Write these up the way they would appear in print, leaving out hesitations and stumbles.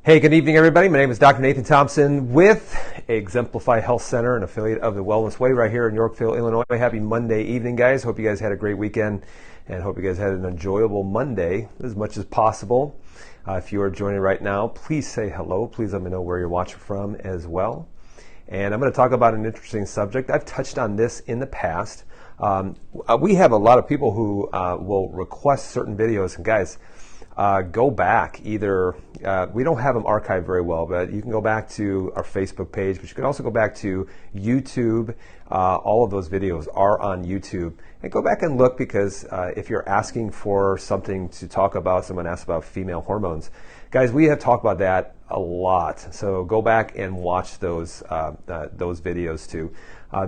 Hey, good evening, everybody. My name is Dr. Nathan Thompson with Exemplify Health Center, an affiliate of the Wellness Way right here in Yorkville, Illinois. Happy Monday evening, guys. Hope you guys had a great weekend and hope you guys had an enjoyable Monday as much as possible. If you are joining right now, please say hello. Please let me know where you're watching from as well. And I'm going to talk about an interesting subject. I've touched on this in the past. We have a lot of people who will request certain videos, and guys, go back. Either we don't have them archived very well, but you can go back to our Facebook page, but you can also go back to YouTube. All of those videos are on YouTube, and go back and look, because if you're asking for something to talk about, someone asked about female hormones, guys, we have talked about that a lot. So go back and watch those videos too.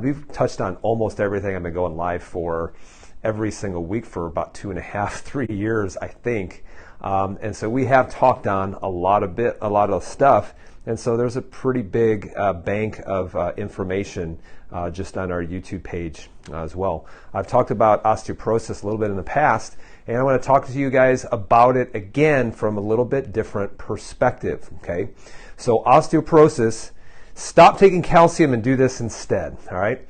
We've touched on almost everything. I've been going live for every single week for about 2.5, 3 years, I think. And so we have talked on a lot of stuff, and so there's a pretty big bank of information just on our YouTube page as well. I've talked about osteoporosis a little bit in the past, and I want to talk to you guys about it again from a little bit different perspective. Okay, so osteoporosis, stop taking calcium and do this instead. All right,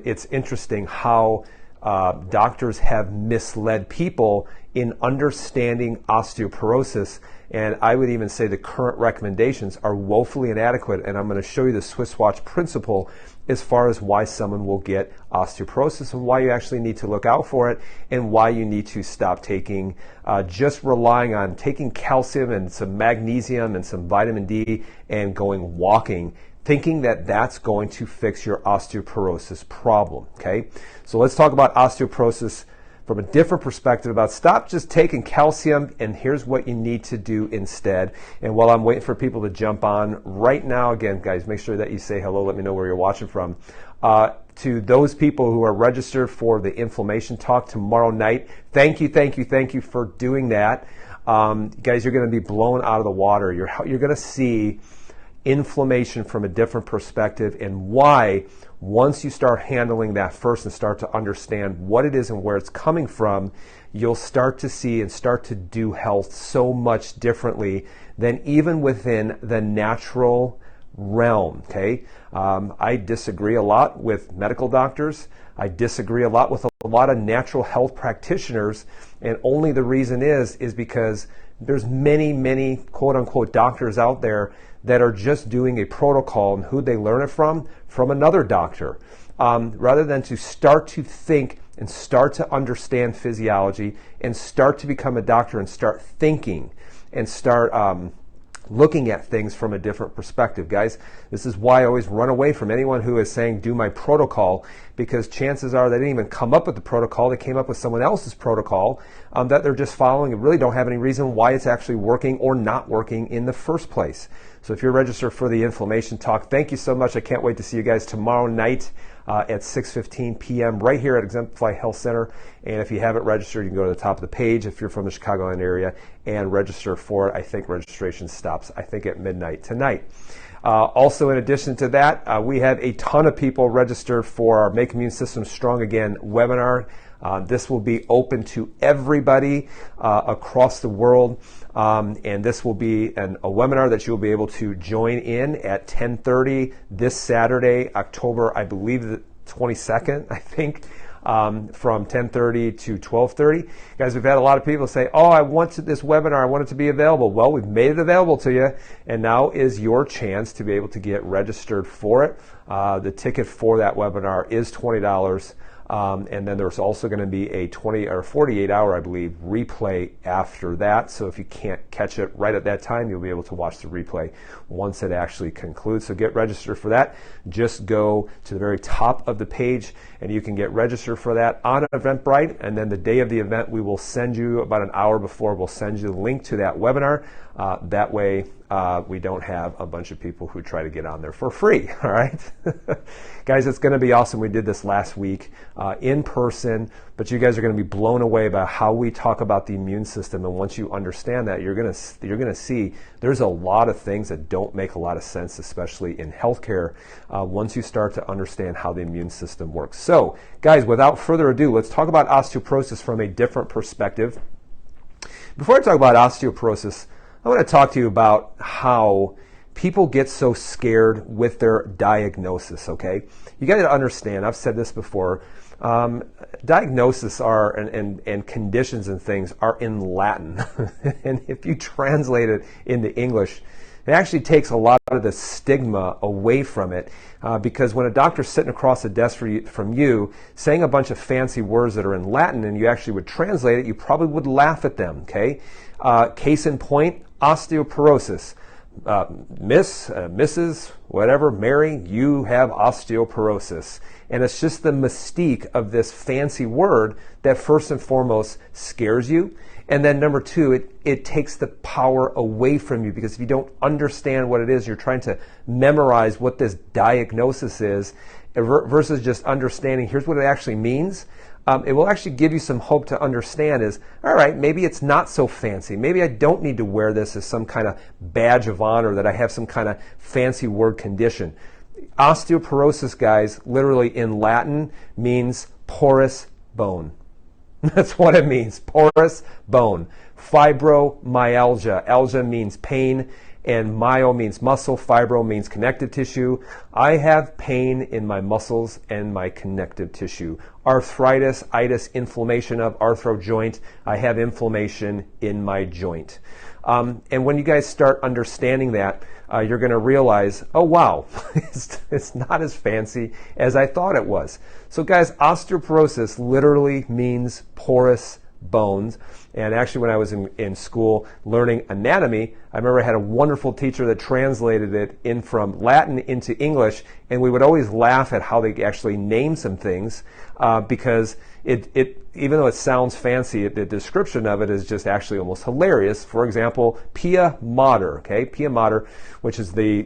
it's interesting how doctors have misled people in understanding osteoporosis, and I would even say the current recommendations are woefully inadequate, and I'm going to show you the Swiss watch principle as far as why someone will get osteoporosis and why you actually need to look out for it, and why you need to stop taking, just relying on taking calcium and some magnesium and some vitamin D and going walking, thinking that that's going to fix your osteoporosis problem. Okay, so let's talk about osteoporosis from a different perspective, about stop just taking calcium, and here's what you need to do instead. And while I'm waiting for people to jump on right now, again, guys, make sure that you say hello. Let me know where you're watching from. To those people who are registered for the inflammation talk tomorrow night, thank you for doing that. Guys, you're going to be blown out of the water. You're going to see inflammation from a different perspective, and why, once you start handling that first and start to understand what it is and where it's coming from, you'll start to see and start to do health so much differently than even within the natural realm. Okay, I disagree a lot with medical doctors. I disagree a lot with a lot of natural health practitioners, and only the reason is because there's many quote unquote doctors out there that are just doing a protocol, and who they learn it from another doctor, rather than to start to think and start to understand physiology and start to become a doctor and start thinking and start looking at things from a different perspective. Guys, this is why I always run away from anyone who is saying do my protocol, because chances are they didn't even come up with the protocol. They came up with someone else's protocol that they're just following, and really don't have any reason why it's actually working or not working in the first place. So if you're registered for the inflammation talk, thank you so much. I can't wait to see you guys tomorrow night at 6:15 p.m. right here at Exemplify Health Center. And if you haven't registered, you can go to the top of the page if you're from the Chicagoland area and register for it. I think registration stops, at midnight tonight. Also, in addition to that, we have a ton of people registered for our Make Immune System Strong Again webinar. This will be open to everybody across the world, and this will be a webinar that you'll be able to join in at 10:30 this Saturday, October, I believe the 22nd, I think, from 10:30 to 12:30. Guys, we've had a lot of people say, oh, I want this webinar, I want it to be available. Well, we've made it available to you, and now is your chance to be able to get registered for it. The ticket for that webinar is $20. And then there's also going to be a 20 or 48 hour, I believe, replay after that. So if you can't catch it right at that time, you'll be able to watch the replay once it actually concludes. So get registered for that. Just go to the very top of the page and you can get registered for that on Eventbrite. And then the day of the event, we will send you, about an hour before, we'll send you the link to that webinar. That way we don't have a bunch of people who try to get on there for free. All right. Guys, it's going to be awesome. We did this last week in person, but you guys are going to be blown away by how we talk about the immune system. And once you understand that, you're going to see there's a lot of things that don't make a lot of sense, especially in healthcare, once you start to understand how the immune system works. So, guys, without further ado, let's talk about osteoporosis from a different perspective. Before I talk about osteoporosis, I want to talk to you about how people get so scared with their diagnosis, okay? You got to understand, I've said this before, diagnosis are and conditions and things are in Latin. And if you translate it into English, it actually takes a lot of the stigma away from it, because when a doctor's sitting across the desk from you saying a bunch of fancy words that are in Latin and you actually would translate it, you probably would laugh at them, okay? Case in point, osteoporosis. Mrs., whatever, Mary, you have osteoporosis. And it's just the mystique of this fancy word that first and foremost scares you. And then number two, it takes the power away from you, because if you don't understand what it is, you're trying to memorize what this diagnosis is versus just understanding here's what it actually means. It will actually give you some hope to understand is, all right, maybe it's not so fancy. Maybe I don't need to wear this as some kind of badge of honor that I have some kind of fancy word condition. Osteoporosis, guys, literally in Latin means porous bone. That's what it means, porous bone. Fibromyalgia. Algia means pain, and myo means muscle, fibro means connective tissue. I have pain in my muscles and my connective tissue. Arthritis, itis, inflammation of arthro joint. I have inflammation in my joint. And when you guys start understanding that, you're going to realize, oh wow, it's not as fancy as I thought it was. So guys, osteoporosis literally means porous bones. And actually, when I was in school learning anatomy, I remember I had a wonderful teacher that translated it in from Latin into English, and we would always laugh at how they actually name some things, because it even though it sounds fancy, the description of it is just actually almost hilarious. For example, pia mater, okay, pia mater, which is the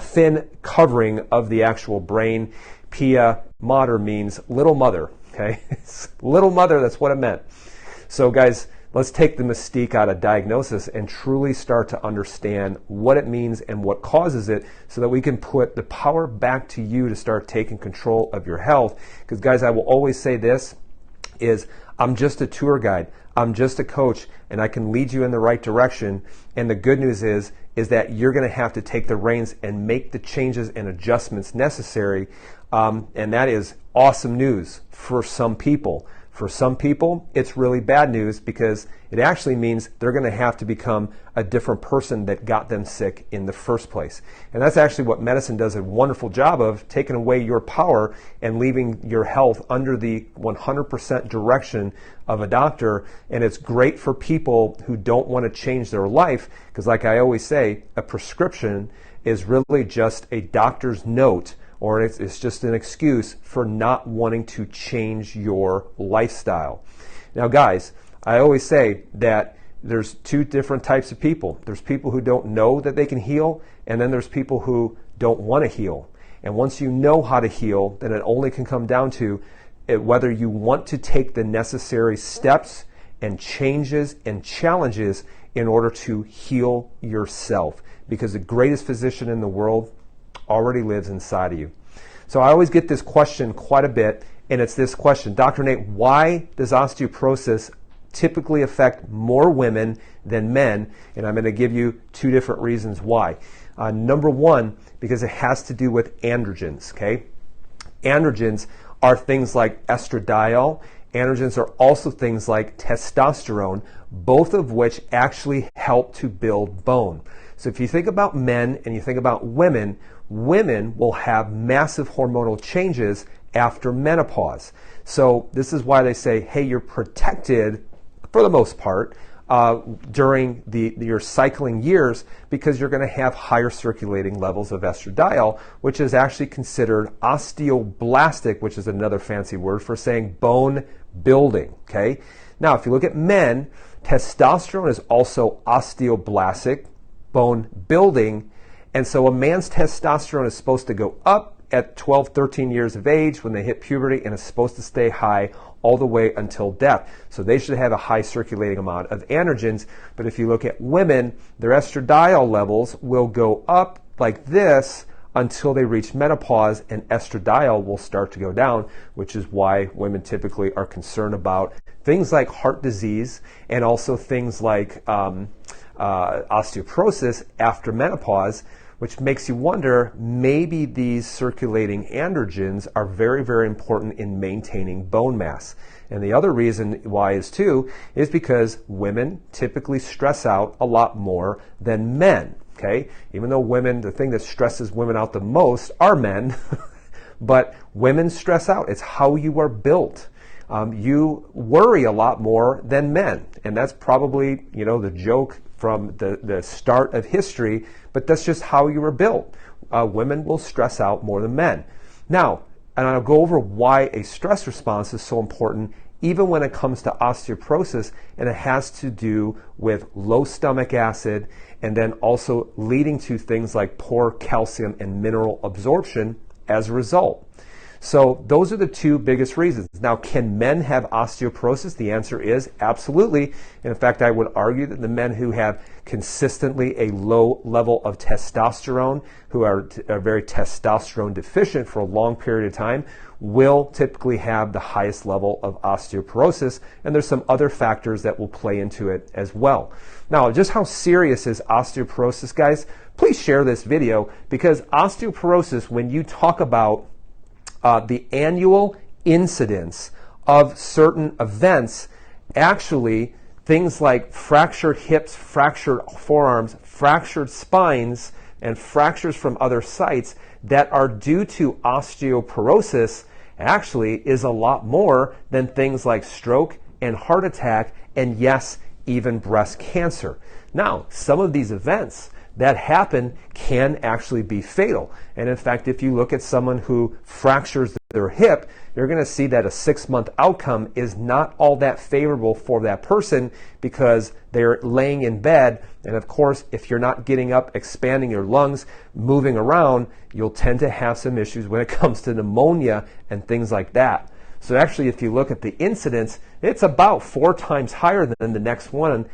thin covering of the actual brain. Pia mater means little mother, okay, little mother. That's what it meant. So guys, let's take the mystique out of diagnosis and truly start to understand what it means and what causes it, so that we can put the power back to you to start taking control of your health. Because guys, I will always say this, is I'm just a tour guide. I'm just a coach, and I can lead you in the right direction. And the good news is that you're going to have to take the reins and make the changes and adjustments necessary. And that is awesome news for some people. For some people, it's really bad news, because it actually means they're going to have to become a different person that got them sick in the first place. And that's actually what medicine does a wonderful job of, taking away your power and leaving your health under the 100% direction of a doctor. And it's great for people who don't want to change their life, because like I always say, a prescription is really just a doctor's note, or it's just an excuse for not wanting to change your lifestyle. Now guys, I always say that there's two different types of people. There's people who don't know that they can heal, and then there's people who don't want to heal. And once you know how to heal, then it only can come down to whether you want to take the necessary steps and changes and challenges in order to heal yourself. Because the greatest physician in the world already lives inside of you. So I always get this question quite a bit, and it's this question: Dr. Nate, why does osteoporosis typically affect more women than men? And I'm going to give you two different reasons why. Number one, because it has to do with androgens, okay? Androgens are things like estradiol. Androgens are also things like testosterone, both of which actually help to build bone. So if you think about men and you think about women, women will have massive hormonal changes after menopause. So this is why they say, hey, you're protected for the most part during your cycling years, because you're going to have higher circulating levels of estradiol, which is actually considered osteoblastic, which is another fancy word for saying bone building, okay? Now, if you look at men, testosterone is also osteoblastic, bone building. And so a man's testosterone is supposed to go up at 12, 13 years of age when they hit puberty, and is supposed to stay high all the way until death. So they should have a high circulating amount of androgens. But if you look at women, their estradiol levels will go up like this until they reach menopause, and estradiol will start to go down, which is why women typically are concerned about things like heart disease, and also things like osteoporosis after menopause, which makes you wonder, maybe these circulating androgens are very, very important in maintaining bone mass. And the other reason why is because women typically stress out a lot more than men, okay? Even though women, the thing that stresses women out the most are men, but women stress out. It's how you are built. You worry a lot more than men, and that's probably, the joke from the start of history, but that's just how you were built. Women will stress out more than men. Now, and I'll go over why a stress response is so important, even when it comes to osteoporosis, and it has to do with low stomach acid, and then also leading to things like poor calcium and mineral absorption as a result. So those are the two biggest reasons. Now, can men have osteoporosis? The answer is absolutely. In fact, I would argue that the men who have consistently a low level of testosterone, who are very testosterone deficient for a long period of time, will typically have the highest level of osteoporosis. And there's some other factors that will play into it as well. Now, just how serious is osteoporosis, guys? Please share this video, because osteoporosis, when you talk about the annual incidence of certain events, actually things like fractured hips, fractured forearms, fractured spines, and fractures from other sites that are due to osteoporosis actually is a lot more than things like stroke and heart attack, and yes, even breast cancer. Now, some of these events that happen can actually be fatal. And in fact, if you look at someone who fractures their hip, you're going to see that a 6-month outcome is not all that favorable for that person, because they're laying in bed. And of course, if you're not getting up, expanding your lungs, moving around, you'll tend to have some issues when it comes to pneumonia and things like that. So actually, if you look at the incidence, it's about 4 times higher than the next one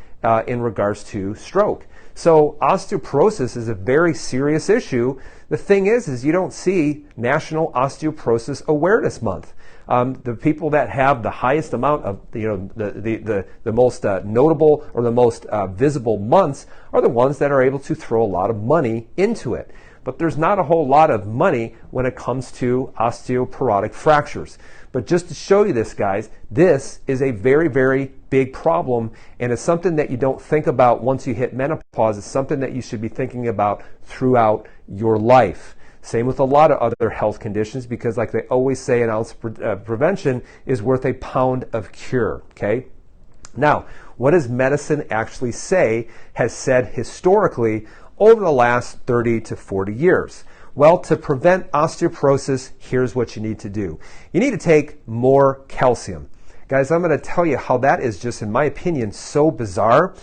in regards to stroke. So osteoporosis is a very serious issue. The thing is you don't see National Osteoporosis Awareness Month. The people that have the highest amount of, the most notable or the most visible months are the ones that are able to throw a lot of money into it. But there's not a whole lot of money when it comes to osteoporotic fractures. But just to show you this, guys, this is a very, very big problem, and it's something that you don't think about once you hit menopause. It's something that you should be thinking about throughout your life. Same with a lot of other health conditions, because like they always say, an ounce of prevention is worth a pound of cure, okay? Now, what does medicine actually say, has said historically over the last 30 to 40 years? Well, to prevent osteoporosis, here's what you need to do. You need to take more calcium. Guys, I'm going to tell you how that is just, in my opinion, so bizarre,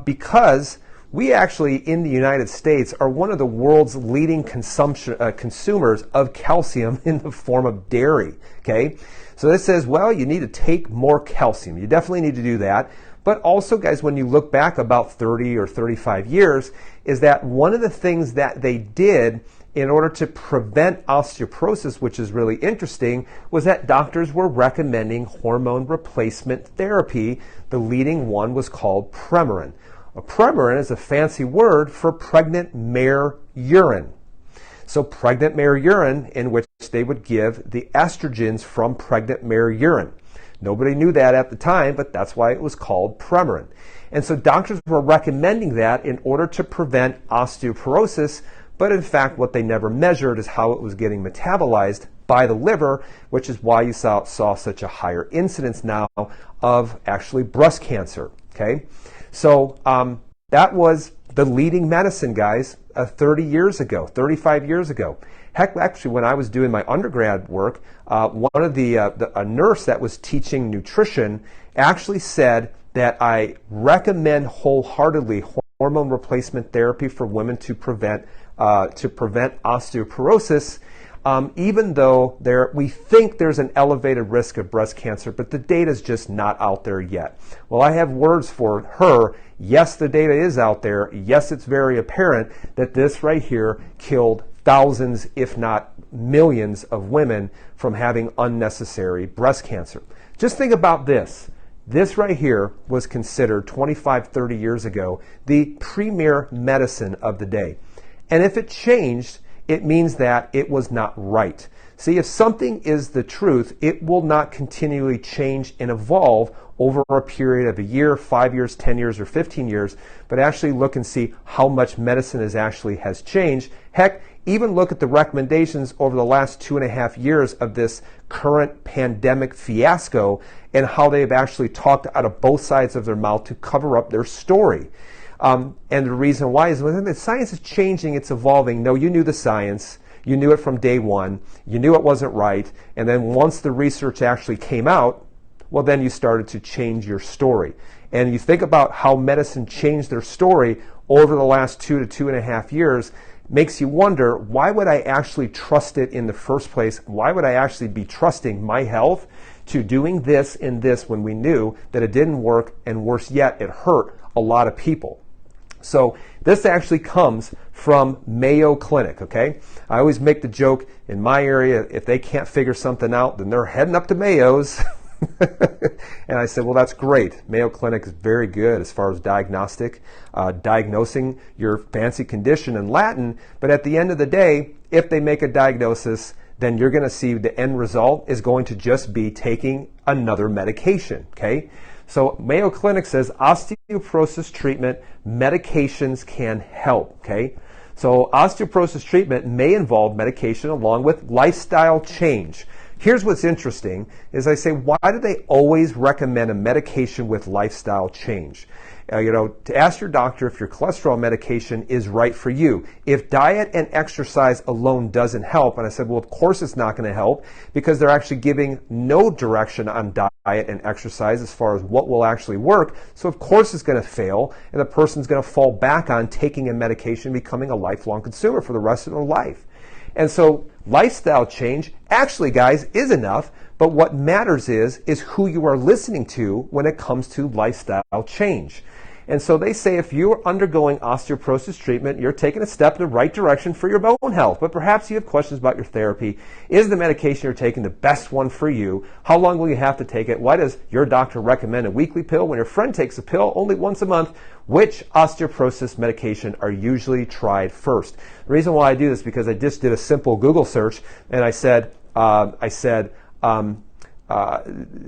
because we actually, in the United States, are one of the world's leading consumers of calcium in the form of dairy, okay? So this says, well, you need to take more calcium. You definitely need to do that. But also, guys, when you look back about 30 or 35 years, is that one of the things that they did in order to prevent osteoporosis, which is really interesting, was that doctors were recommending hormone replacement therapy. The leading one was called Premarin. Premarin is a fancy word for pregnant mare urine. So pregnant mare urine, in which they would give the estrogens from pregnant mare urine. Nobody knew that at the time, but that's why it was called Premarin. And so doctors were recommending that in order to prevent osteoporosis, but in fact what they never measured is how it was getting metabolized by the liver, which is why you saw such a higher incidence now of actually breast cancer, okay? So that was the leading medicine, guys, 30 years ago, 35 years ago. Heck, actually, when I was doing my undergrad work, one of a nurse that was teaching nutrition actually said that I recommend wholeheartedly hormone replacement therapy for women to prevent osteoporosis, even though we think there's an elevated risk of breast cancer, but the data is just not out there yet. Well, I have words for her. Yes, the data is out there. Yes, it's very apparent that this right here killed thousands, if not millions, of women from having unnecessary breast cancer. Just think about this. This right here was considered 25, 30 years ago the premier medicine of the day. And if it changed, it means that it was not right. See, if something is the truth, it will not continually change and evolve over a period of a year, 5 years, 10 years, or 15 years, but actually look and see how much medicine has changed. Heck, even look at the recommendations over the last 2.5 years of this current pandemic fiasco and how they've actually talked out of both sides of their mouth to cover up their story. And the reason why is when the science is changing, it's evolving. No, you knew the science. You knew it from day one. You knew it wasn't right. And then once the research actually came out, well, then you started to change your story. And you think about how medicine changed their story over the last 2 to 2.5 years, makes you wonder, why would I actually trust it in the first place? Why would I actually be trusting my health to doing this and this when we knew that it didn't work, and worse yet, it hurt a lot of people? So this actually comes from Mayo Clinic, okay? I always make the joke in my area, if they can't figure something out, then they're heading up to Mayo's. And I said, well, that's great. Mayo Clinic is very good as far as diagnosing your fancy condition in Latin. But at the end of the day, if they make a diagnosis, then you're going to see the end result is going to just be taking another medication, okay? So Mayo Clinic says osteoporosis treatment, medications can help, okay? So osteoporosis treatment may involve medication along with lifestyle change. Here's what's interesting is I say, why do they always recommend a medication with lifestyle change? To ask your doctor if your cholesterol medication is right for you. If diet and exercise alone doesn't help, and I said, well, of course it's not going to help, because they're actually giving no direction on diet and exercise as far as what will actually work. So of course it's going to fail, and the person's going to fall back on taking a medication, becoming a lifelong consumer for the rest of their life. And so lifestyle change, actually, guys, is enough. But what matters is who you are listening to when it comes to lifestyle change. And so they say if you are undergoing osteoporosis treatment, you're taking a step in the right direction for your bone health. But perhaps you have questions about your therapy. Is the medication you're taking the best one for you? How long will you have to take it? Why does your doctor recommend a weekly pill when your friend takes a pill only once a month? Which osteoporosis medication are usually tried first? The reason why I do this is because I just did a simple Google search, and I said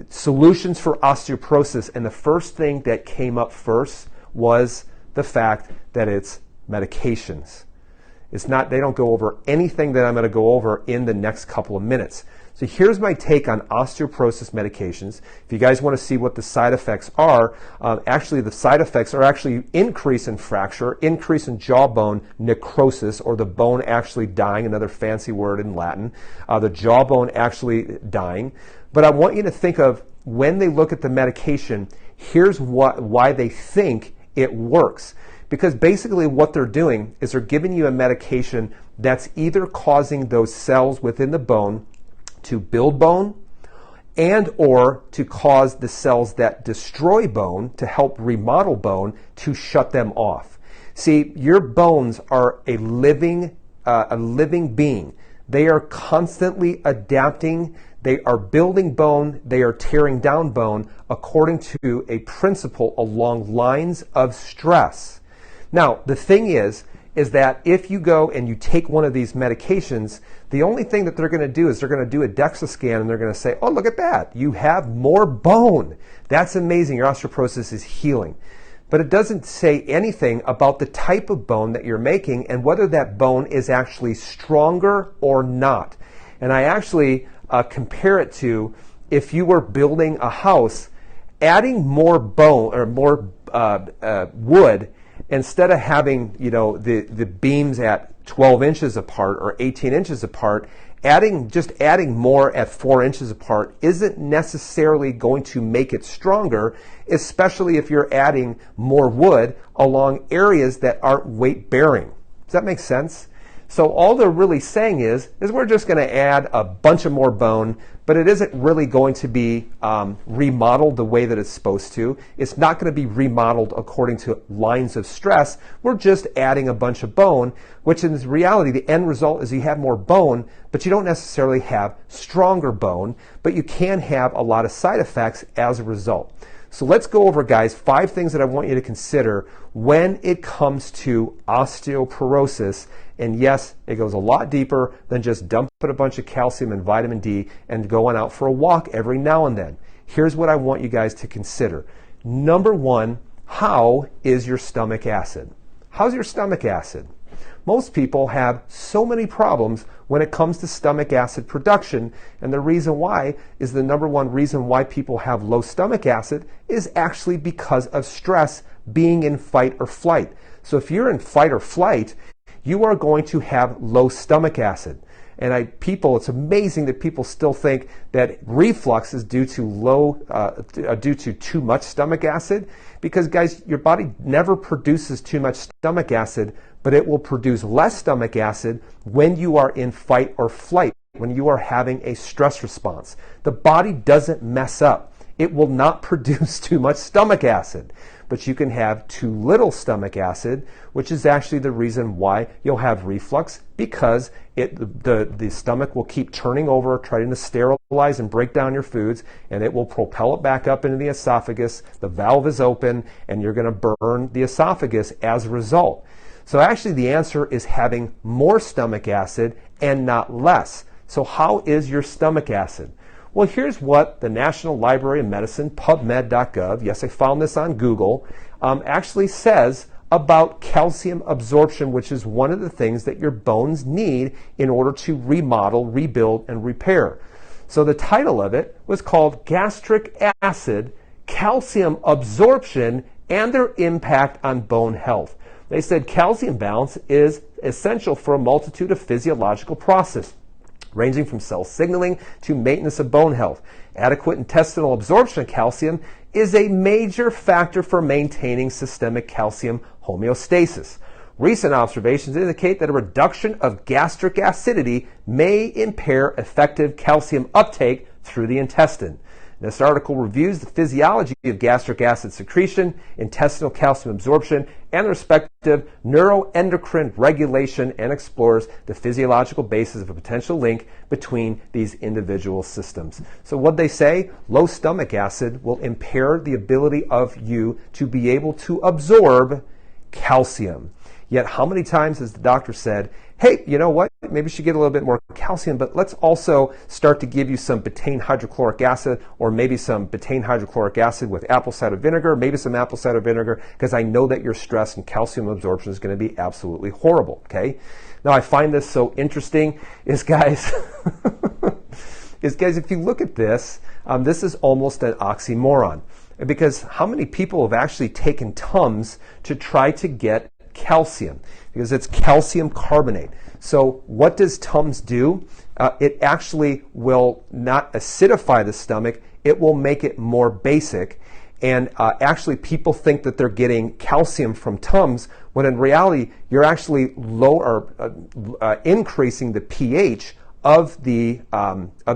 solutions for osteoporosis, and the first thing that came up first was the fact that it's medications. It's not, they don't go over anything that I'm going to go over in the next couple of minutes. So here's my take on osteoporosis medications. If you guys want to see what the side effects are, actually the side effects are actually increase in fracture, increase in jawbone necrosis, or the bone actually dying, another fancy word in Latin, the jawbone actually dying. But I want you to think of when they look at the medication, here's why they think it works. Because basically what they're doing is they're giving you a medication that's either causing those cells within the bone to build bone and or to cause the cells that destroy bone, to help remodel bone, to shut them off. See, your bones are a living being. They are constantly adapting. They are building bone. They are tearing down bone according to a principle along lines of stress. Now, the thing is that if you go and you take one of these medications, the only thing that they're going to do is they're going to do a DEXA scan, and they're going to say, oh, look at that. You have more bone. That's amazing. Your osteoporosis is healing. But it doesn't say anything about the type of bone that you're making and whether that bone is actually stronger or not. And I actually compare it to if you were building a house, adding more bone or more wood, instead of having, the beams at 12 inches apart or 18 inches apart, just adding more at 4 inches apart isn't necessarily going to make it stronger, especially if you're adding more wood along areas that aren't weight bearing. Does that make sense? So all they're really saying is we're just going to add a bunch of more bone, but it isn't really going to be remodeled the way that it's supposed to. It's not going to be remodeled according to lines of stress. We're just adding a bunch of bone, which in reality, the end result is you have more bone, but you don't necessarily have stronger bone, but you can have a lot of side effects as a result. So let's go over, guys, 5 things that I want you to consider when it comes to osteoporosis. And yes, it goes a lot deeper than just dumping a bunch of calcium and vitamin D and going out for a walk every now and then. Here's what I want you guys to consider. Number 1, how is your stomach acid? How's your stomach acid? Most people have so many problems when it comes to stomach acid production, and the reason why is the number 1 reason why people have low stomach acid is actually because of stress, being in fight or flight. So if you're in fight or flight, you are going to have low stomach acid. And it's amazing that people still think that reflux is due to too much stomach acid, because guys, your body never produces too much stomach acid, but it will produce less stomach acid when you are in fight or flight, when you are having a stress response. The body doesn't mess up. It will not produce too much stomach acid, but you can have too little stomach acid, which is actually the reason why you'll have reflux, because the stomach will keep turning over, trying to sterilize and break down your foods, and it will propel it back up into the esophagus. The valve is open, and you're going to burn the esophagus as a result. So actually the answer is having more stomach acid and not less. So how is your stomach acid? Well, here's what the National Library of Medicine, PubMed.gov, yes, I found this on Google, actually says about calcium absorption, which is one of the things that your bones need in order to remodel, rebuild, and repair. So the title of it was called Gastric Acid, Calcium Absorption, and Their Impact on Bone Health. They said calcium balance is essential for a multitude of physiological processes, ranging from cell signaling to maintenance of bone health. Adequate intestinal absorption of calcium is a major factor for maintaining systemic calcium homeostasis. Recent observations indicate that a reduction of gastric acidity may impair effective calcium uptake through the intestine. This article reviews the physiology of gastric acid secretion, intestinal calcium absorption, and the respective neuroendocrine regulation, and explores the physiological basis of a potential link between these individual systems. So what they say, low stomach acid will impair the ability of you to be able to absorb calcium. Yet how many times has the doctor said, hey, you know what, maybe you should get a little bit more calcium, but let's also start to give you some betaine hydrochloric acid, or maybe some betaine hydrochloric acid with apple cider vinegar, maybe some apple cider vinegar, because I know that your stress and calcium absorption is going to be absolutely horrible, okay? Now, I find this so interesting is, guys, if you look at this, this is almost an oxymoron, because how many people have actually taken Tums to try to get calcium? Because it's calcium carbonate. So what does Tums do? It actually will not acidify the stomach. It will make it more basic. And actually people think that they're getting calcium from Tums, when in reality you're actually increasing the pH of the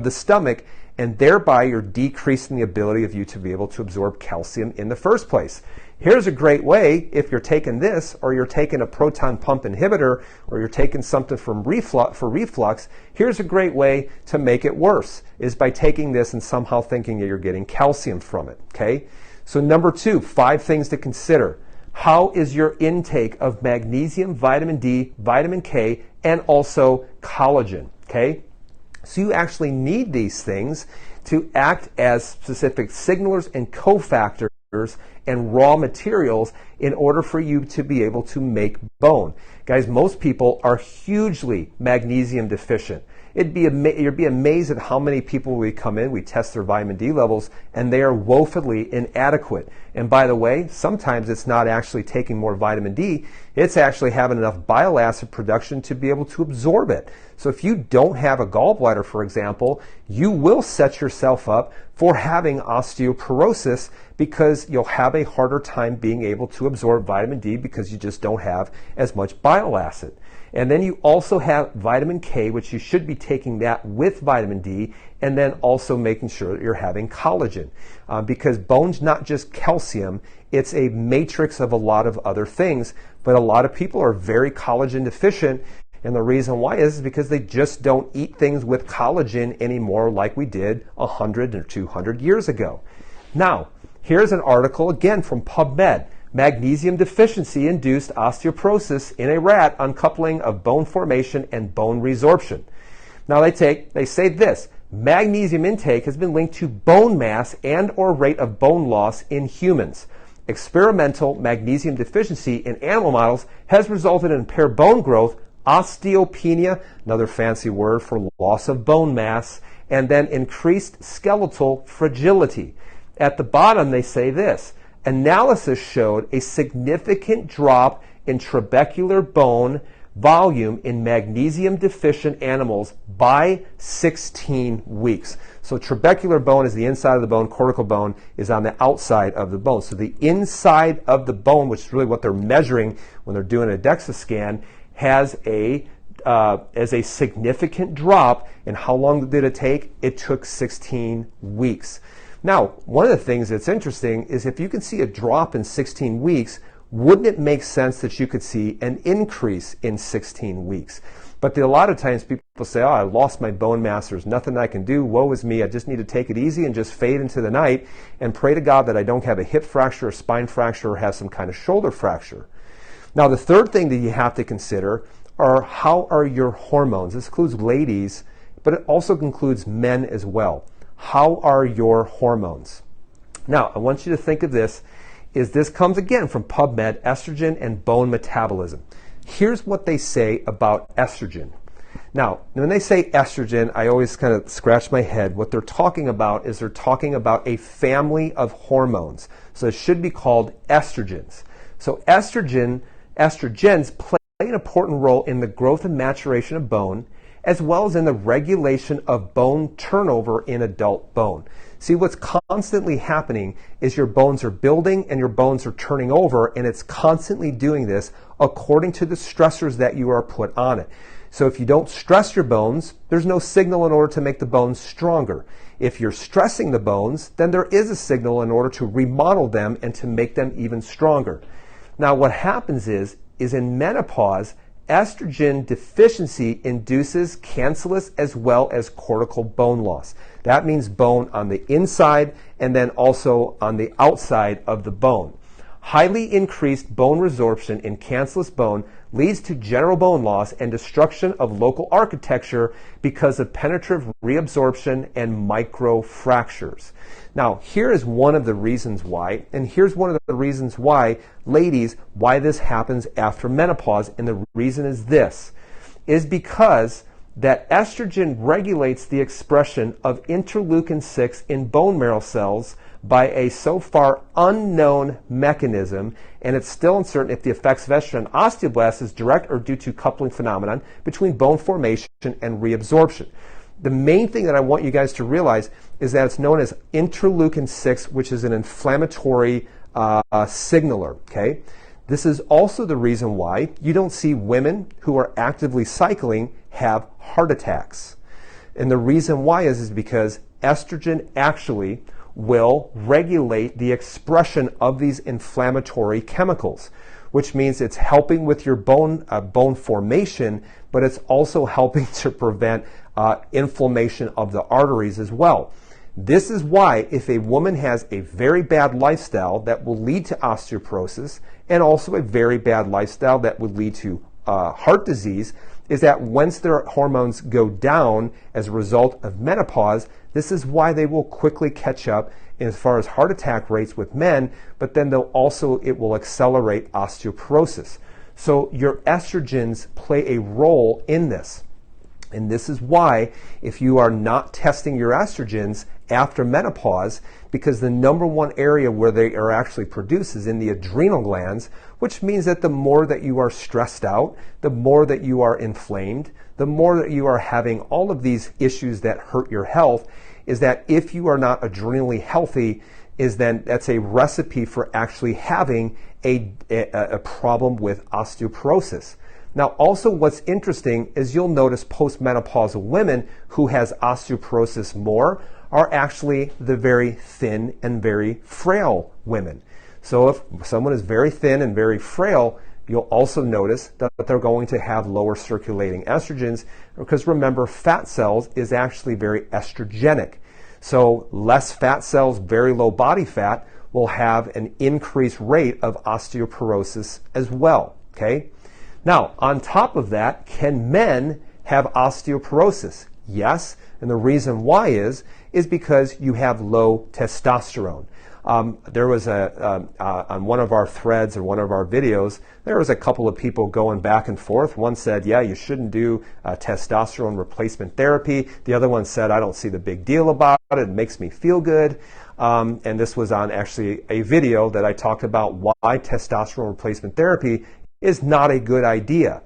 stomach, and thereby you're decreasing the ability of you to be able to absorb calcium in the first place. Here's a great way, if you're taking this, or you're taking a proton pump inhibitor, or you're taking something for reflux, here's a great way to make it worse, is by taking this and somehow thinking that you're getting calcium from it, okay? So number 2, 5 things to consider. How is your intake of magnesium, vitamin D, vitamin K, and also collagen, okay? So you actually need these things to act as specific signalers and cofactors and raw materials in order for you to be able to make bone. Guys, most people are hugely magnesium deficient. You'd be amazed at how many people we come in, we test their vitamin D levels, and they are woefully inadequate. And by the way, sometimes it's not actually taking more vitamin D, it's actually having enough bile acid production to be able to absorb it. So if you don't have a gallbladder, for example, you will set yourself up for having osteoporosis, because you'll have a harder time being able to absorb vitamin D because you just don't have as much bile acid. And then you also have vitamin K, which you should be taking that with vitamin D, and then also making sure that you're having collagen. Because bone's not just calcium, it's a matrix of a lot of other things, but a lot of people are very collagen deficient, and the reason why is because they just don't eat things with collagen anymore like we did 100 or 200 years ago. Now, Here's an article again from PubMed. Magnesium deficiency induced osteoporosis in a rat, uncoupling of bone formation and bone resorption. Now they say this: magnesium intake has been linked to bone mass and or rate of bone loss in humans. Experimental magnesium deficiency in animal models has resulted in impaired bone growth, osteopenia, another fancy word for loss of bone mass, and then increased skeletal fragility. At the bottom, they say this: analysis showed a significant drop in trabecular bone volume in magnesium deficient animals by 16 weeks. So trabecular bone is the inside of the bone, cortical bone is on the outside of the bone. So the inside of the bone, which is really what they're measuring when they're doing a DEXA scan, has a significant drop. And how long did it take? It took 16 weeks. Now, one of the things that's interesting is if you can see a drop in 16 weeks, wouldn't it make sense that you could see an increase in 16 weeks? But a lot of times people say, oh, I lost my bone mass, there's nothing I can do, woe is me, I just need to take it easy and just fade into the night and pray to God that I don't have a hip fracture, a spine fracture, or have some kind of shoulder fracture. Now, the third thing that you have to consider are how are your hormones? This includes ladies, but it also includes men as well. How are your hormones? Now, I want you to think of this comes again from PubMed, estrogen and bone metabolism. Here's what they say about estrogen. Now, when they say estrogen, I always kind of scratch my head. What they're talking about is they're talking about a family of hormones. So it should be called estrogens. So estrogens play an important role in the growth and maturation of bone, as well as in the regulation of bone turnover in adult bone. See, what's constantly happening is your bones are building and your bones are turning over, and it's constantly doing this according to the stressors that you are put on it. So if you don't stress your bones, there's no signal in order to make the bones stronger. If you're stressing the bones, then there is a signal in order to remodel them and to make them even stronger. Now, what happens is in menopause, estrogen deficiency induces cancellous as well as cortical bone loss. That means bone on the inside and then also on the outside of the bone. Highly increased bone resorption in cancellous bone leads to general bone loss and destruction of local architecture because of penetrative reabsorption and microfractures. Now, here is one of the reasons why, and here's one of the reasons why, ladies, why this happens after menopause, and the reason is this, is because that estrogen regulates the expression of interleukin-6 in bone marrow cells by a so far unknown mechanism, and it's still uncertain if the effects of estrogen on osteoblasts is direct or due to coupling phenomenon between bone formation and reabsorption. The main thing that I want you guys to realize is that it's known as interleukin-6, which is an inflammatory signaler, okay? This is also the reason why you don't see women who are actively cycling have heart attacks. And the reason why is because estrogen actually will regulate the expression of these inflammatory chemicals, which means it's helping with your bone formation, but it's also helping to prevent inflammation of the arteries as well. This is why if a woman has a very bad lifestyle that will lead to osteoporosis, and also a very bad lifestyle that would lead to heart disease, is that once their hormones go down as a result of menopause, this is why they will quickly catch up as far as heart attack rates with men, but then it will accelerate osteoporosis. So your estrogens play a role in this. And this is why if you are not testing your estrogens after menopause, because the number one area where they are actually produced is in the adrenal glands, which means that the more that you are stressed out, the more that you are inflamed, the more that you are having all of these issues that hurt your health, is that if you are not adrenally healthy, then that's a recipe for actually having a problem with osteoporosis. Now, also what's interesting is you'll notice postmenopausal women who has osteoporosis more are actually the very thin and very frail women. So if someone is very thin and very frail, you'll also notice that they're going to have lower circulating estrogens, because remember, fat cells is actually very estrogenic. So less fat cells, very low body fat, will have an increased rate of osteoporosis as well, okay? Now, on top of that, can men have osteoporosis? Yes, and the reason why is because you have low testosterone. There was on one of our threads or one of our videos, there was a couple of people going back and forth. One said, yeah, you shouldn't do testosterone replacement therapy. The other one said, I don't see the big deal about it. It makes me feel good. And this was on actually a video that I talked about why testosterone replacement therapy is not a good idea.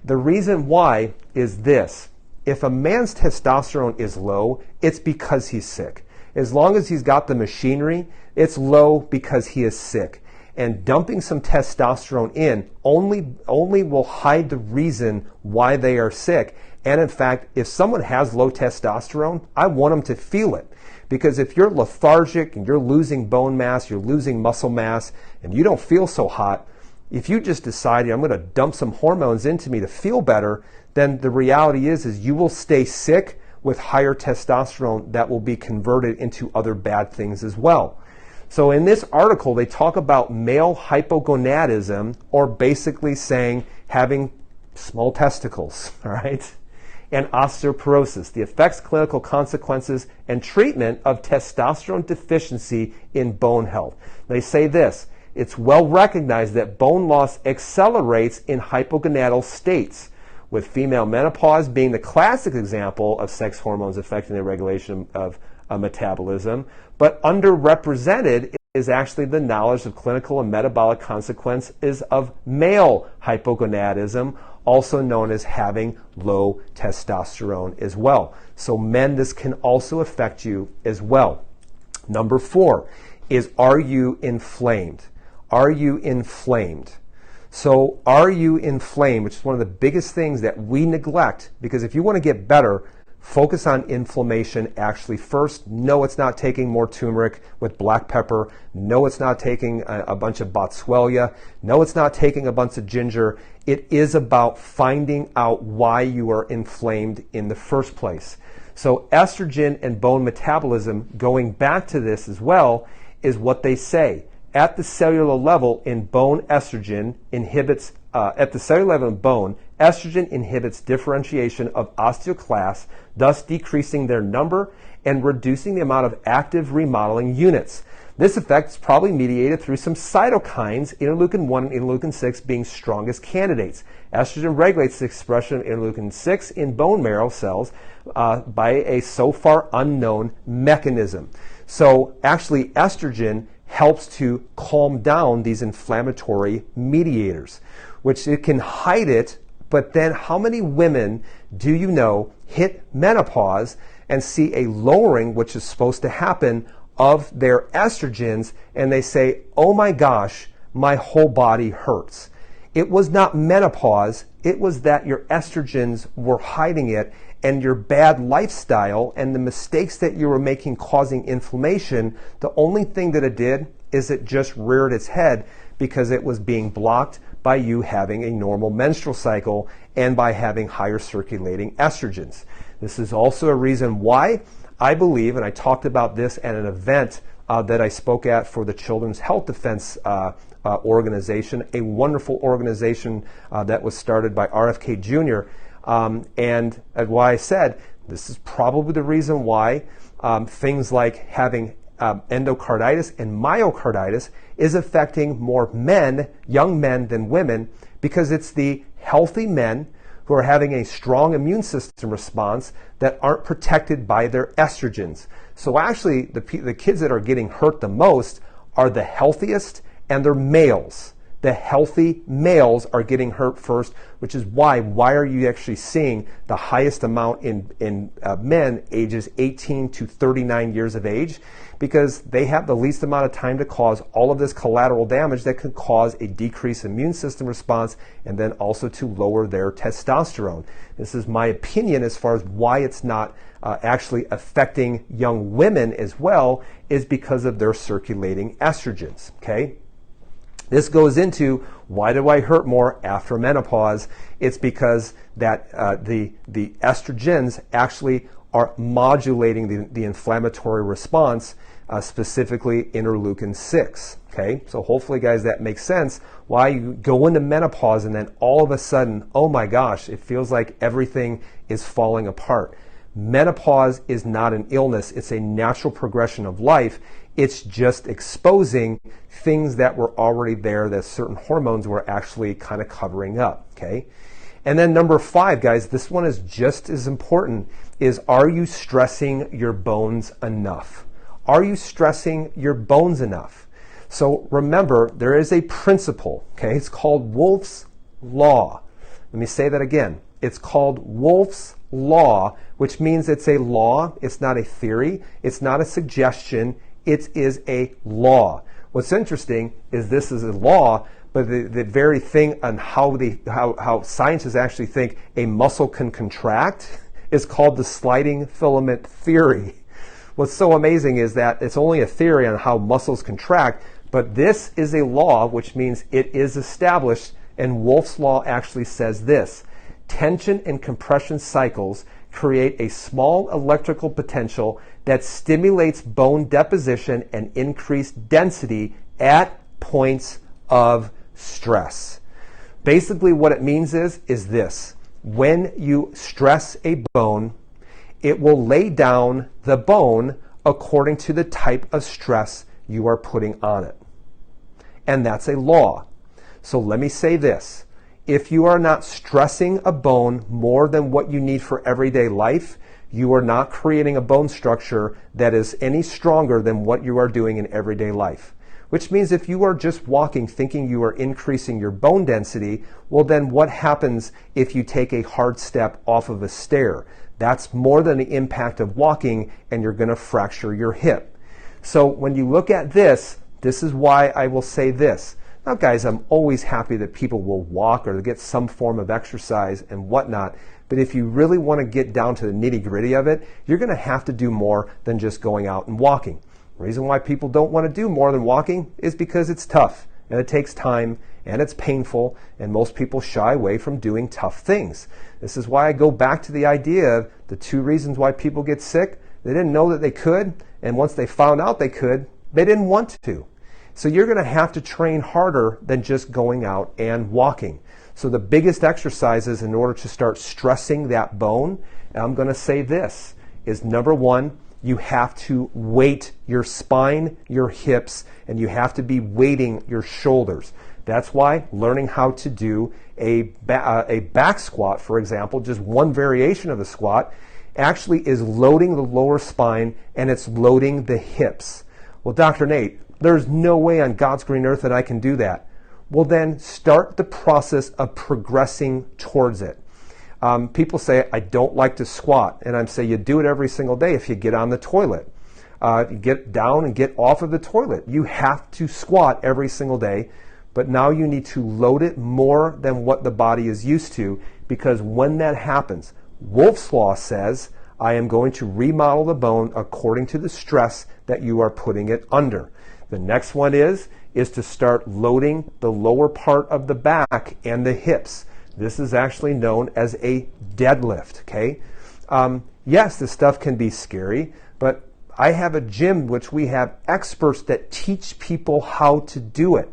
The reason why is this. If a man's testosterone is low, it's because he's sick. As long as he's got the machinery, it's low because he is sick. And dumping some testosterone in only will hide the reason why they are sick. And in fact, if someone has low testosterone, I want them to feel it. Because if you're lethargic and you're losing bone mass, you're losing muscle mass, and you don't feel so hot, if you just decide, I'm going to dump some hormones into me to feel better, then the reality is you will stay sick with higher testosterone that will be converted into other bad things as well. So in this article, they talk about male hypogonadism, or basically saying having small testicles, all right? And osteoporosis, the effects, clinical consequences, and treatment of testosterone deficiency in bone health. They say this, it's well recognized that bone loss accelerates in hypogonadal states, with female menopause being the classic example of sex hormones affecting the regulation of metabolism, but underrepresented is actually the knowledge of clinical and metabolic consequences of male hypogonadism, also known as having low testosterone as well. So men, this can also affect you as well. Number 4 is, are you inflamed? Are you inflamed? So are you inflamed, which is one of the biggest things that we neglect, because if you want to get better, focus on inflammation actually first. No, it's not taking more turmeric with black pepper. No, it's not taking a bunch of boswellia. No, it's not taking a bunch of ginger. It is about finding out why you are inflamed in the first place. So estrogen and bone metabolism, going back to this as well, is what they say. At the cellular level in bone, estrogen inhibits, estrogen inhibits differentiation of osteoclasts, thus decreasing their number and reducing the amount of active remodeling units. This effect is probably mediated through some cytokines, interleukin 1 and interleukin 6 being strongest candidates. Estrogen regulates the expression of interleukin 6 in bone marrow cells by a so far unknown mechanism. So actually estrogen helps to calm down these inflammatory mediators, which it can hide it, but then how many women do you know hit menopause and see a lowering, which is supposed to happen, of their estrogens, and they say, oh my gosh, my whole body hurts. It was not menopause, it was that your estrogens were hiding it, and your bad lifestyle and the mistakes that you were making causing inflammation, the only thing that it did is it just reared its head because it was being blocked by you having a normal menstrual cycle and by having higher circulating estrogens. This is also a reason why I believe, and I talked about this at an event that I spoke at for the Children's Health Defense organization, a wonderful organization that was started by RFK Jr., and why I said this is probably the reason why things like having endocarditis and myocarditis is affecting more men, young men, than women, because it's the healthy men who are having a strong immune system response that aren't protected by their estrogens. So actually, the kids that are getting hurt the most are the healthiest, and they're males. The healthy males are getting hurt first, which is why are you actually seeing the highest amount in men ages 18 to 39 years of age? Because they have the least amount of time to cause all of this collateral damage that could cause a decreased immune system response and then also to lower their testosterone. This is my opinion as far as why it's not actually affecting young women as well, is because of their circulating estrogens, okay? This goes into, why do I hurt more after menopause? It's because that the estrogens actually are modulating the inflammatory response, specifically interleukin 6. Okay, so hopefully, guys, that makes sense. Why you go into menopause and then all of a sudden, oh my gosh, it feels like everything is falling apart. Menopause is not an illness. It's a natural progression of life. It's just exposing things that were already there that certain hormones were actually kind of covering up. Okay. And then number 5, guys, this one is just as important, is are you stressing your bones enough? Are you stressing your bones enough? So remember, there is a principle, okay? It's called Wolff's Law. Let me say that again. It's called Wolff's Law, which means it's a law. It's not a theory. It's not a suggestion. It is a law. What's interesting is this is a law, but the very thing on how scientists actually think a muscle can contract is called the sliding filament theory. What's so amazing is that it's only a theory on how muscles contract, but this is a law, which means it is established, and Wolff's Law actually says this: tension and compression cycles create a small electrical potential that stimulates bone deposition and increased density at points of stress. Basically, what it means is this: when you stress a bone, it will lay down the bone according to the type of stress you are putting on it. And that's a law. So let me say this: if you are not stressing a bone more than what you need for everyday life, you are not creating a bone structure that is any stronger than what you are doing in everyday life. Which means if you are just walking thinking you are increasing your bone density, well then what happens if you take a hard step off of a stair? That's more than the impact of walking, and you're going to fracture your hip. So when you look at this, this is why I will say this. Now, guys, I'm always happy that people will walk or get some form of exercise and whatnot. But if you really want to get down to the nitty-gritty of it, you're going to have to do more than just going out and walking. The reason why people don't want to do more than walking is because it's tough, and it takes time, and it's painful, and most people shy away from doing tough things. This is why I go back to the idea of the 2 reasons why people get sick. They didn't know that they could, and once they found out they could, they didn't want to. So you're going to have to train harder than just going out and walking. So the biggest exercises in order to start stressing that bone, and I'm going to say this, is number 1, you have to weight your spine, your hips, and you have to be weighting your shoulders. That's why learning how to do a back squat, for example, just one variation of the squat, actually is loading the lower spine and it's loading the hips. Well, Dr. Nate, there's no way on God's green earth that I can do that. Well, then start the process of progressing towards it. People say, I don't like to squat. And I'm saying you do it every single day if you get on the toilet. You get down and get off of the toilet. You have to squat every single day. But now you need to load it more than what the body is used to, because when that happens, Wolff's Law says, I am going to remodel the bone according to the stress that you are putting it under. The next one is to start loading the lower part of the back and the hips. This is actually known as a deadlift, okay? Yes, this stuff can be scary, but I have a gym which we have experts that teach people how to do it.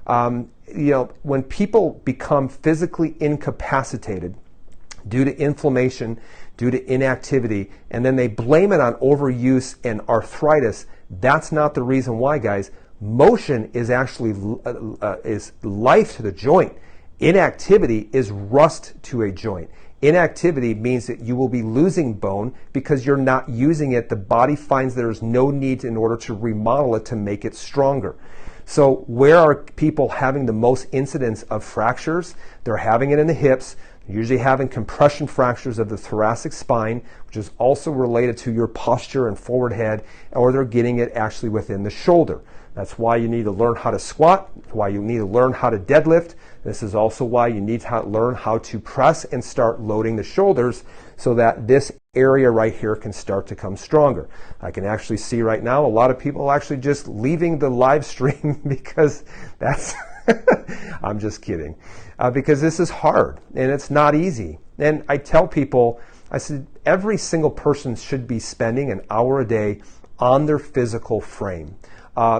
When people become physically incapacitated due to inflammation, due to inactivity, and then they blame it on overuse and arthritis, that's not the reason why, guys. Motion is actually is life to the joint. Inactivity is rust to a joint. Inactivity means that you will be losing bone because you're not using it. The body finds there's no need in order to remodel it to make it stronger. So where are people having the most incidence of fractures? They're having it in the hips. They're usually having compression fractures of the thoracic spine, which is also related to your posture and forward head, or they're getting it actually within the shoulder. That's why you need to learn how to squat, why you need to learn how to deadlift. This is also why you need to learn how to press and start loading the shoulders so that this area right here can start to come stronger. I can actually see right now a lot of people actually just leaving the live stream because that's, I'm just kidding, because this is hard and it's not easy. And I tell people, I said, every single person should be spending an hour a day on their physical frame.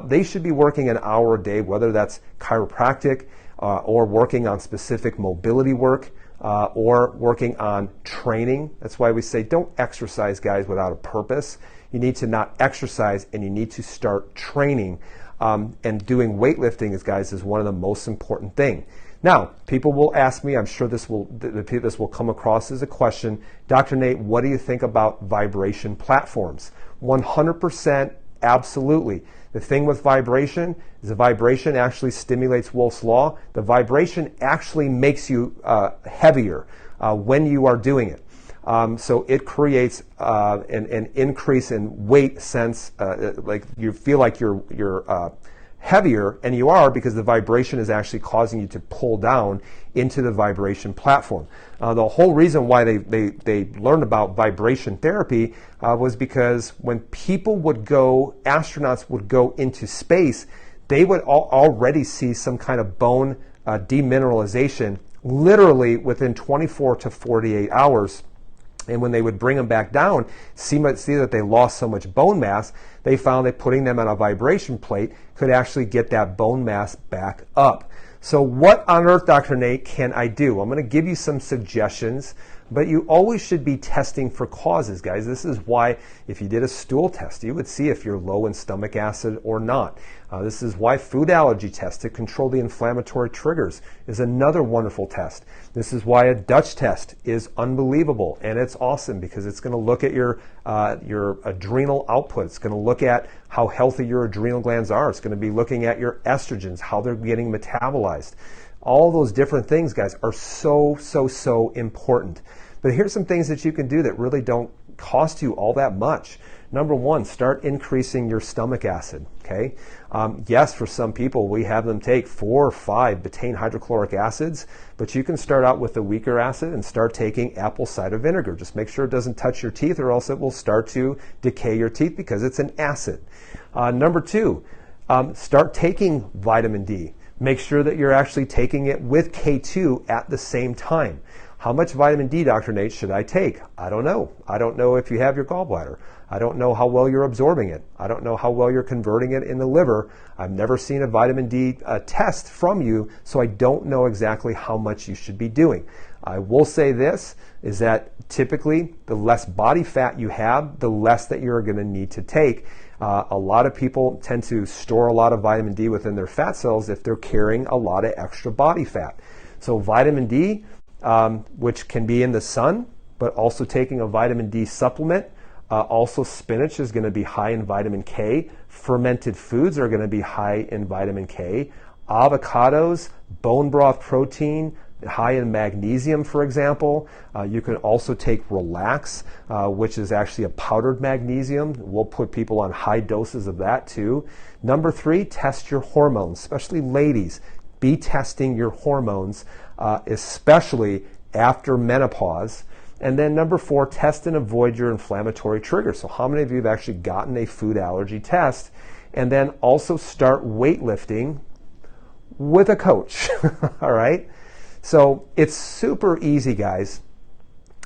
They should be working an hour a day, whether that's chiropractic or working on specific mobility work or working on training. That's why we say don't exercise, guys, without a purpose. You need to not exercise, and you need to start training. And doing weightlifting, guys, is one of the most important things. Now, people will ask me, I'm sure this will come across as a question, Dr. Nate, what do you think about vibration platforms? 100% absolutely. The thing with vibration is the vibration actually stimulates Wolff's Law. The vibration actually makes you heavier when you are doing it. So it creates an increase in weight sense, like you feel like you're heavier, and you are, because the vibration is actually causing you to pull down into the vibration platform. The whole reason why they learned about vibration therapy was because when astronauts would go into space, they would already see some kind of bone demineralization literally within 24 to 48 hours. And when they would bring them back down, see that they lost so much bone mass, they found that putting them on a vibration plate could actually get that bone mass back up. So what on earth, Dr. Nate, can I do? I'm going to give you some suggestions, but you always should be testing for causes, guys. This is why if you did a stool test, you would see if you're low in stomach acid or not. This is why food allergy test to control the inflammatory triggers is another wonderful test. This is why a Dutch test is unbelievable, and it's awesome because it's going to look at your adrenal output. It's going to look at how healthy your adrenal glands are. It's going to be looking at your estrogens, how they're getting metabolized. All those different things, guys, are so important. But here's some things that you can do that really don't cost you all that much. Number one, start increasing your stomach acid, okay? Yes, for some people, we have them take 4 or 5 betaine hydrochloric acids, but you can start out with the weaker acid and start taking apple cider vinegar. Just make sure it doesn't touch your teeth, or else it will start to decay your teeth because it's an acid. Number 2, start taking vitamin D. Make sure that you're actually taking it with K2 at the same time. How much vitamin D, Dr. Nate, should I take? I don't know. I don't know if you have your gallbladder. I don't know how well you're absorbing it. I don't know how well you're converting it in the liver. I've never seen a vitamin D test from you, so I don't know exactly how much you should be doing. I will say this, is that typically the less body fat you have, the less that you're going to need to take. A lot of people tend to store a lot of vitamin D within their fat cells if they're carrying a lot of extra body fat. So vitamin D, which can be in the sun, but also taking a vitamin D supplement. Also, spinach is going to be high in vitamin K. Fermented foods are going to be high in vitamin K. Avocados, bone broth protein, high in magnesium, for example. You can also take Relax, which is actually a powdered magnesium. We'll put people on high doses of that too. Number 3, test your hormones, especially ladies. Be testing your hormones, especially after menopause. And then number 4, test and avoid your inflammatory triggers. So how many of you have actually gotten a food allergy test? And then also start weightlifting with a coach, all right? So it's super easy, guys,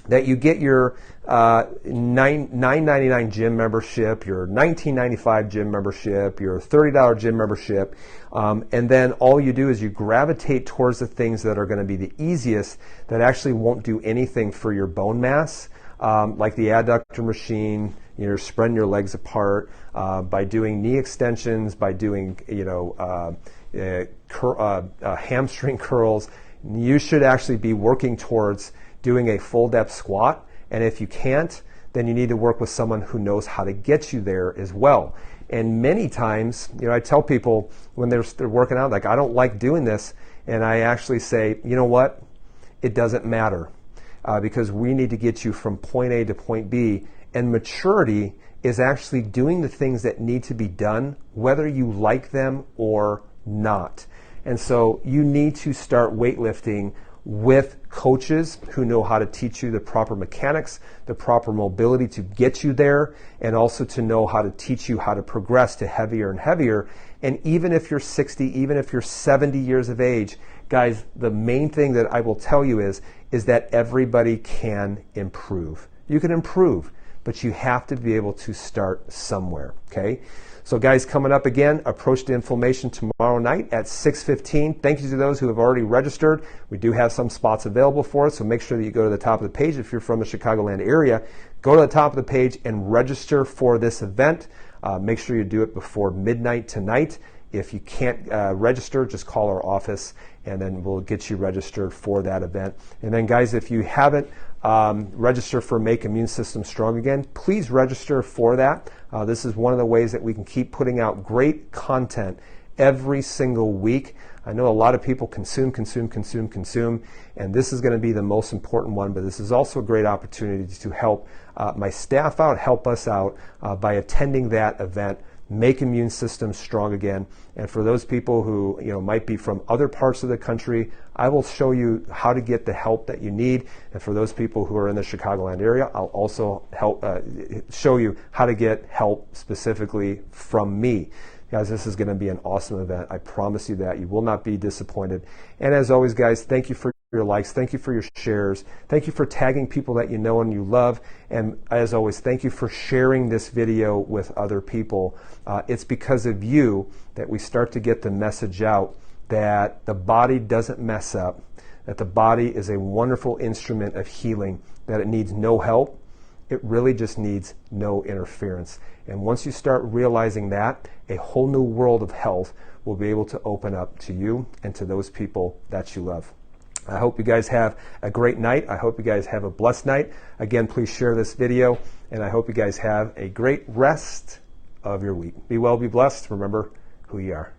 that you get your $9.99 gym membership, your $19.95 gym membership, your $30 gym membership, and then all you do is you gravitate towards the things that are going to be the easiest, that actually won't do anything for your bone mass, like the adductor machine. You're spreading your legs apart by doing knee extensions, by doing hamstring curls. You should actually be working towards doing a full depth squat, and if you can't, then you need to work with someone who knows how to get you there as well. And many times, I tell people when they're working out, like, I don't like doing this, and I actually say, you know what, it doesn't matter, because we need to get you from point A to point B, and maturity is actually doing the things that need to be done, whether you like them or not. And so you need to start weightlifting with coaches who know how to teach you the proper mechanics, the proper mobility to get you there, and also to know how to teach you how to progress to heavier and heavier. And even if you're 60, even if you're 70 years of age, guys, the main thing that I will tell you is that everybody can improve. you can improve, but you have to be able to start somewhere, okay? So guys, coming up again, Approach to Inflammation tomorrow night at 6:15. Thank you to those who have already registered. We do have some spots available for us, so make sure that you go to the top of the page. If you're from the Chicagoland area, go to the top of the page and register for this event. Make sure you do it before midnight tonight. If you can't register, just call our office and then we'll get you registered for that event. And then guys, if you haven't registered for Make Immune System Strong Again, please register for that. This is one of the ways that we can keep putting out great content every single week. I know a lot of people consume, and this is going to be the most important one, but this is also a great opportunity to help my staff out, help us out by attending that event. Make Immune System Strong Again. And for those people who might be from other parts of the country, I will show you how to get the help that you need. And for those people who are in the Chicagoland area, I'll also show you how to get help specifically from me. Guys, this is going to be an awesome event. I promise you that. You will not be disappointed. And as always, guys, thank you for your likes. Thank you for your shares. Thank you for tagging people that you know and you love. And as always, thank you for sharing this video with other people. It's because of you that we start to get the message out that the body doesn't mess up, that the body is a wonderful instrument of healing, that it needs no help. It really just needs no interference. And once you start realizing that, a whole new world of health will be able to open up to you and to those people that you love. I hope you guys have a great night. I hope you guys have a blessed night. Again, please share this video, and I hope you guys have a great rest of your week. Be well, be blessed. Remember who you are.